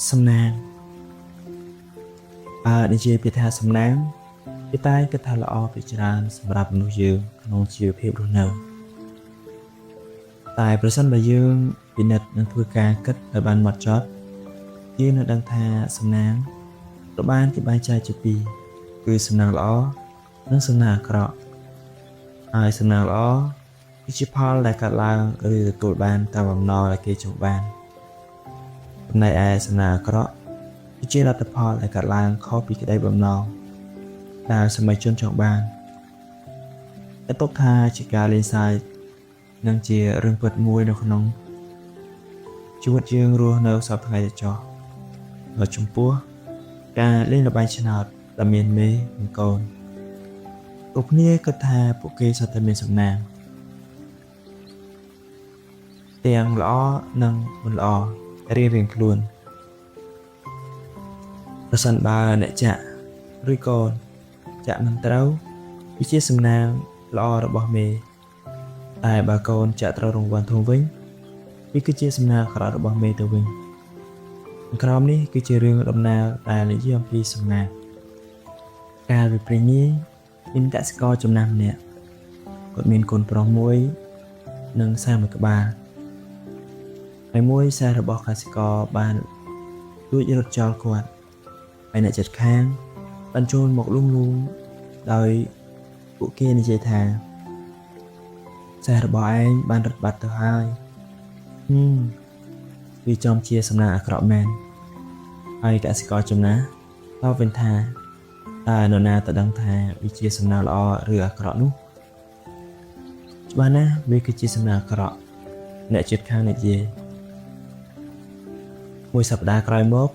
សំណាងនិយាយពីថាសំណាងវាតែគិតថាល្អពីច្រើនសម្រាប់មនុស្សយើងក្នុងជីវភាពរស់នៅតែប្រសិនបើយើងពិនិត្យនិងធ្វើការគិតឲ្យបានហ្មត់ចត់យើងនឹងដឹងថាសំណាងត្រូវបានគេបែងចែកជាពីរគឺសំណាងល្អនិងសំណាងអាក្រក់ហើយសំណាងល្អគឺជាផលដែលកើតឡើងឬទទួលបានតាមបំណងដែលគេចង់បានចំណែកឯសំណាងអាក្រក់គឺជាលទ្ធផលដែលកើតឡើងខុសពីក្តីបំណងដែលសមាជជនចង់បានតែទុកថាជាការលេងសើចនិងជារឿងពិតមួយនៅក្នុងជីវិតយើងរស់នៅសពថ្ងៃទៅចុះហើយចំពោះការលេងល្បែងឆ្នោតដែលមានមេនិងកូនគ្រប់គ្នាគិតថាពួកគេសុទ្ធតែមានសំណាងទាំងល្អនិងមិនល្អរៀងៗខ្លួនប្រសិនបើអ្នកចាក់ឬកូនចាក់មិនត្រូវវាជាសំណាងល្អរបស់មេតែបើកូនចាក់ត្រូវរង្វាន់ធំវិញវាគឺជាសំណាងអាក្រក់របស់មេទៅវិញក្រោមនេះគឺជារឿងដំណើរដែលនិយាយអំពីសំណាងកាលពីព្រេងនាយមានកសិករចំណាស់ម្នាក់គាត់មានកូនប្រុសមួយនិងសេះមួយក្បាលហើយមួយសេះរបស់កសិករបានលួចរត់ចោលគាត់ហើយអ្នកជិតខាងបានចូលមកលួងដោយពួកគេនិយាយថាសេះរបស់ឯងបានរត់បាត់ទៅហើយវាចំជាសំណាងអាក្រក់មែនហើយកសិករចំណាស់តបវិញថាតើនរណាទៅដឹងថាវាជាសំណាងល្អឬអាក្រក់នោះច្បាស់ណាស់វាគឺជាសំណាងអាក្រក់អ្នកជិតខាងនិយាយមួយសប្តាហ៍ក្រោយមក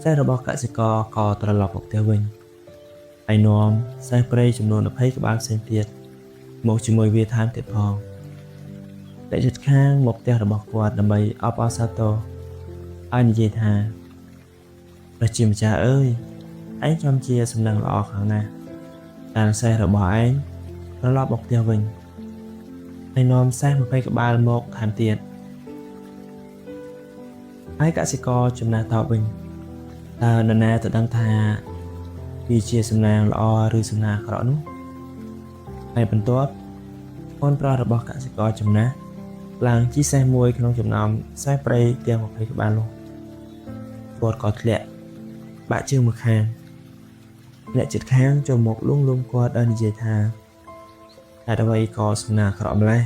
សេះរបស់កសិករក៏ត្រឡប់មកផ្ទះវិញហើយនាំសេះព្រៃចំនួន20ក្បាលផ្សេងទៀតមកជាមួយវាថែមទៀតផងអ្នកជិតខាងមកផ្ទះរបស់គាត់ដើម្បីអបអរសាទរហើយនិយាយថាព្រះជាម្ចាស់អើយឯងចំជាសំណាងល្អខ្លាំងណាស់ដែលសេះរបស់ឯងត្រឡប់មកផ្ទះវិញហើយនាំសេះ20ក្បាលមកថែមទៀតហើយកសិករចំណាស់តបវិញតើនរណាទៅដឹងថាវាជាសំណាងល្អឬសំណាងអាក្រក់នោះហើយបន្ទាប់កូនប្រុសរបស់កសិករចំណាស់ឡើងជិះសេះមួយក្នុងចំណោមសេះព្រៃទាំង20ក្បាលនោះគាត់ក៏ធ្លាក់បាក់ជើងមួយខាងអ្នកជិតខាងចូលមកលួងគាត់ដោយនិយាយថាហេតុអ្វីក៏សំណាងអាក្រក់ម្ល៉េះ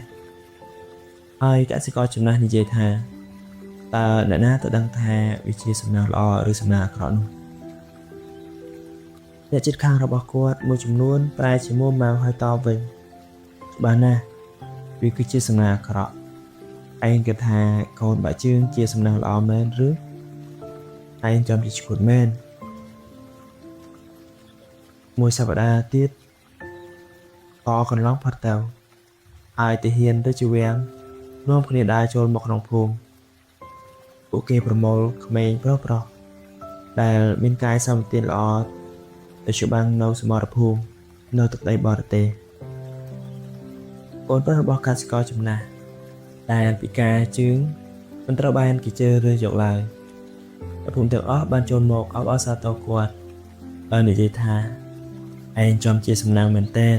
ហើយកសិករចំណាស់និយាយថាតើអ្នកណាទៅដឹងថាវាជាសំណាងល្អឬសំណាងអាក្រក់នោះអ្នកជិតខាងរបស់គាត់មួយចំនួនប្រែជាមួម៉ៅហើយតបវិញច្បាស់ណាស់វាគឺជាសំណាងអាក្រក់ឯងគិតថាកូនបាក់ជើងជាសំណាងល្អមែនឬឯងចំជាឈួតមែនមួយសប្តាហ៍ទៀតក៏កន្លងផុតទៅហើយទាហានទៅជាវាំងនាំគ្នាដើរចូលមកក្នុងភូមិពួកគេប្រមូលក្មេងប្រុសដែលមានកាយសម្បទានល្អទៅច្បាំងនៅសមរភូមិនៅទឹកដីបរទេសកូនប្រុសរបស់កសិករចំណាស់ដែលពិការជើងមិនត្រូវបានគេជឿរើសយកឡើយភូមិទាំងអស់បានចូលមកអបអរសាទរគាត់ហើយនិយាយថាឯងចំជាសំណាងមែនទែន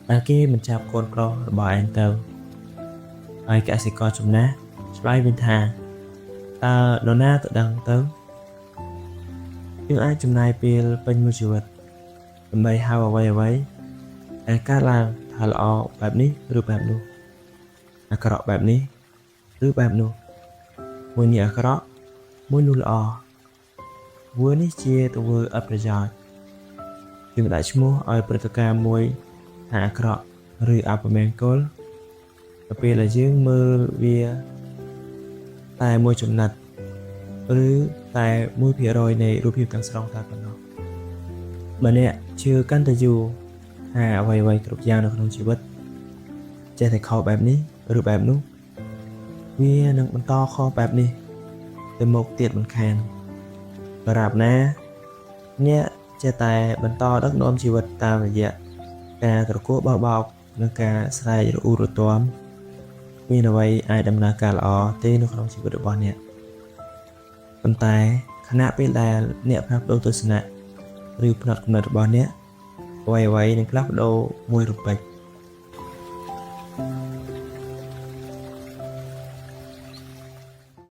ដែលគេមិនចាប់កូនប្រុសរបស់ឯងទៅហើយកសិករចំណាស់ឆ្លើយវិញថាតើនរណាទៅដឹងទៅយើងអាចចំណាយពេលពេញមួយជីវិតដើម្បីហៅអ្វីដែលកើតឡើងថាល្អបែបនេះឬបែបនោះអាក្រក់បែបនេះឬបែបនោះមួយនេះអាក្រក់មួយនោះល្អមួយនេះជាទង្វើអត់ប្រយោជន៍យើងដាក់ឈ្មោះឲ្យព្រឹត្តិការណ៍មួយថាអាក្រក់ឬអពមង្គលទៅពេលដែលយើងមើលវាតែមួយចំណិតឬតែ1%នៃរូបភាពទាំងស្រុងតែប៉ុណ្ណោះបើអ្នកជឿកាន់តែយូរថាអ្វីគ្រប់យ៉ាងនៅក្នុងជីវិតចេះតែខុសបែបនេះឬបែបនោះវានឹងបន្តខុសបែបនេះទៅមុខទៀតមិនខានដរាបណាអ្នកចេះតែបន្តដឹកនាំជីវិតតាមរយៈការត្រកួតបោះបោកនិងការស្រែករអ៊ូរទាំមានអ្វីអាចដំណើរការល្អទេនៅក្នុងជីវិតរបស់អ្នក អ ប៉ុន្តែខណៈពេលដែលអ្នកផ្លាស់ប្ដូរទស្សនៈឬផ្នត់គំនិតរបស់អ្នកអ្វីៗនឹងផ្លាស់ប្ដូរមួយរំពេច